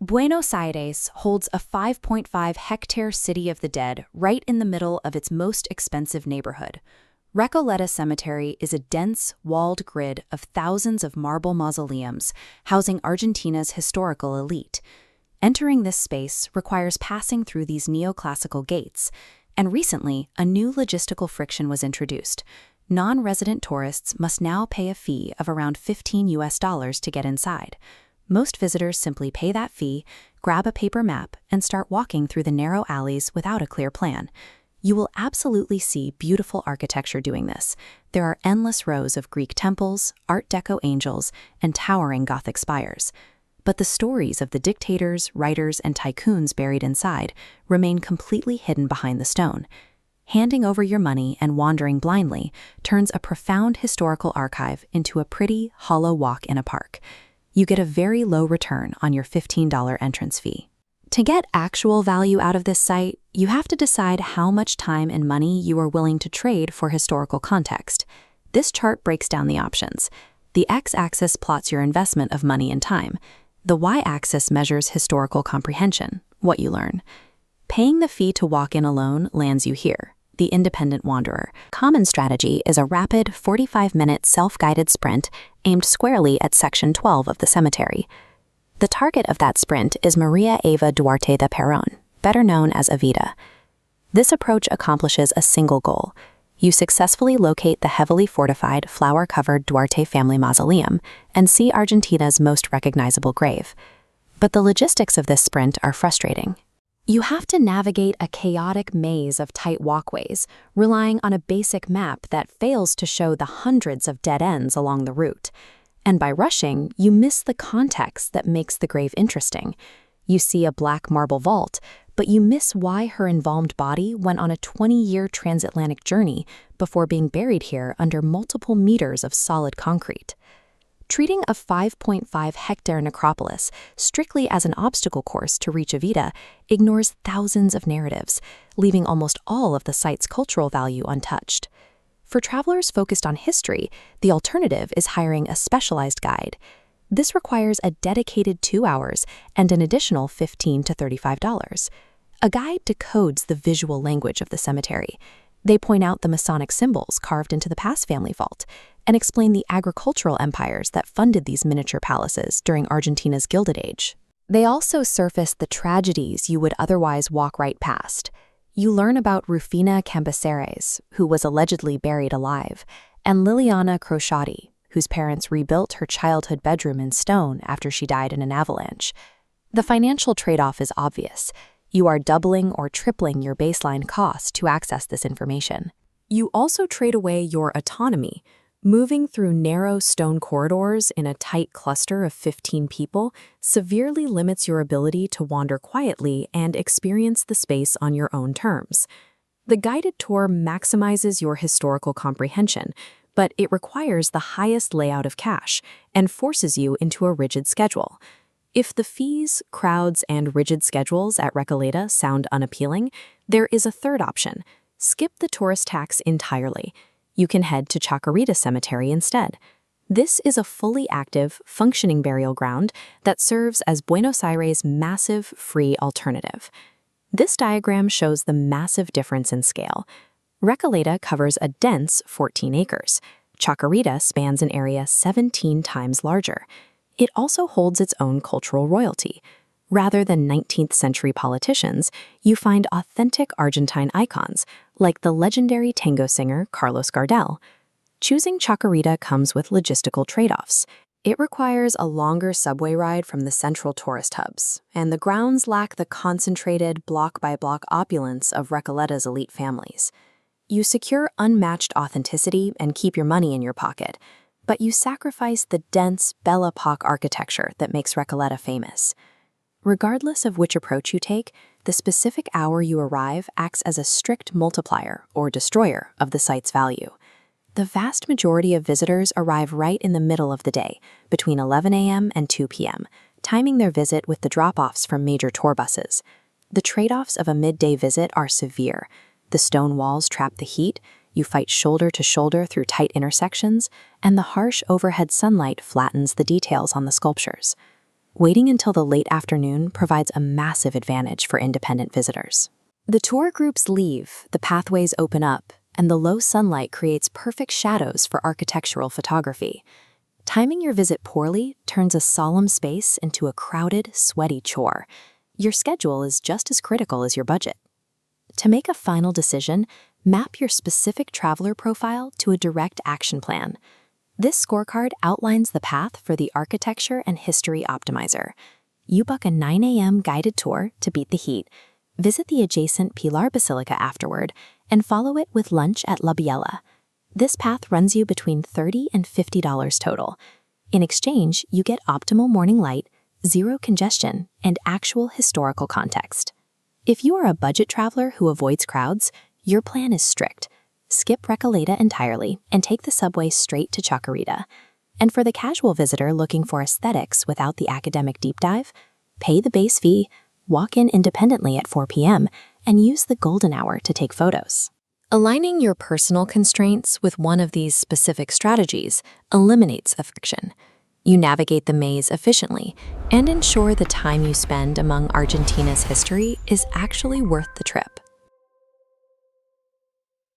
Buenos Aires holds a 5.5-hectare city of the dead right in the middle of its most expensive neighborhood. Recoleta Cemetery is a dense, walled grid of thousands of marble mausoleums housing Argentina's historical elite. Entering this space requires passing through these neoclassical gates, and recently, a new logistical friction was introduced. Non-resident tourists must now pay a fee of around $15 to get inside. Most visitors simply pay that fee, grab a paper map, and start walking through the narrow alleys without a clear plan. You will absolutely see beautiful architecture doing this. There are endless rows of Greek temples, Art Deco angels, and towering Gothic spires. But the stories of the dictators, writers, and tycoons buried inside remain completely hidden behind the stone. Handing over your money and wandering blindly turns a profound historical archive into a pretty, hollow walk in a park. You get a very low return on your $15 entrance fee. To get actual value out of this site, you have to decide how much time and money you are willing to trade for historical context. This chart breaks down the options. The x-axis plots your investment of money and time. The y-axis measures historical comprehension, what you learn. Paying the fee to walk in alone lands you here, the independent wanderer. Common strategy is a rapid 45-minute self-guided sprint aimed squarely at Section 12 of the cemetery. The target of that sprint is Maria Eva Duarte de Perón, better known as Evita. This approach accomplishes a single goal. You successfully locate the heavily fortified, flower-covered Duarte family mausoleum and see Argentina's most recognizable grave. But the logistics of this sprint are frustrating. You have to navigate a chaotic maze of tight walkways, relying on a basic map that fails to show the hundreds of dead ends along the route. And by rushing, you miss the context that makes the grave interesting. You see a black marble vault, but you miss why her embalmed body went on a 20-year transatlantic journey before being buried here under multiple meters of solid concrete. Treating a 5.5-hectare necropolis strictly as an obstacle course to reach Evita ignores thousands of narratives, leaving almost all of the site's cultural value untouched. For travelers focused on history, the alternative is hiring a specialized guide. This requires a dedicated 2 hours and an additional $15 to $35. A guide decodes the visual language of the cemetery. They point out the Masonic symbols carved into the Pass family vault and explain the agricultural empires that funded these miniature palaces during Argentina's Gilded Age. They also surface the tragedies you would otherwise walk right past. You learn about Rufina Cambaceres, who was allegedly buried alive, and Liliana Crociati, whose parents rebuilt her childhood bedroom in stone after she died in an avalanche. The financial trade-off is obvious. You are doubling or tripling your baseline cost to access this information. You also trade away your autonomy. Moving through narrow stone corridors in a tight cluster of 15 people severely limits your ability to wander quietly and experience the space on your own terms. The guided tour maximizes your historical comprehension, but it requires the highest layout of cash and forces you into a rigid schedule. If the fees, crowds, and rigid schedules at Recoleta sound unappealing, there is a third option. Skip the tourist tax entirely. You can head to Chacarita Cemetery instead. This is a fully active, functioning burial ground that serves as Buenos Aires' massive, free alternative. This diagram shows the massive difference in scale. Recoleta covers a dense 14 acres. Chacarita spans an area 17 times larger. It also holds its own cultural royalty. Rather than 19th century politicians, you find authentic Argentine icons, like the legendary tango singer Carlos Gardel. Choosing Chacarita comes with logistical trade-offs. It requires a longer subway ride from the central tourist hubs, and the grounds lack the concentrated, block-by-block opulence of Recoleta's elite families. You secure unmatched authenticity and keep your money in your pocket, but you sacrifice the dense Belle Époque architecture that makes Recoleta famous. Regardless of which approach you take, the specific hour you arrive acts as a strict multiplier or destroyer of the site's value. The vast majority of visitors arrive right in the middle of the day, between 11 a.m. and 2 p.m., timing their visit with the drop-offs from major tour buses. The trade-offs of a midday visit are severe. The stone walls trap the heat, you fight shoulder to shoulder through tight intersections, and the harsh overhead sunlight flattens the details on the sculptures. waiting until the late afternoon provides a massive advantage for independent visitors. The tour groups leave, the pathways open up, and the low sunlight creates perfect shadows for architectural photography. Timing your visit poorly turns a solemn space into a crowded, sweaty chore. Your schedule is just as critical as your budget. To make a final decision, map your specific traveler profile to a direct action plan. This scorecard outlines the path for the Architecture and History Optimizer. You book a 9 a.m. guided tour to beat the heat, visit the adjacent Pilar Basilica afterward, and follow it with lunch at La Biella. This path runs you between $30 and $50 total. In exchange, you get optimal morning light, zero congestion, and actual historical context. If you are a budget traveler who avoids crowds, your plan is strict. Skip Recoleta entirely and take the subway straight to Chacarita. And for the casual visitor looking for aesthetics without the academic deep dive, pay the base fee, walk in independently at 4 p.m., and use the golden hour to take photos. Aligning your personal constraints with one of these specific strategies eliminates friction. You navigate the maze efficiently and ensure the time you spend among Argentina's history is actually worth the trip.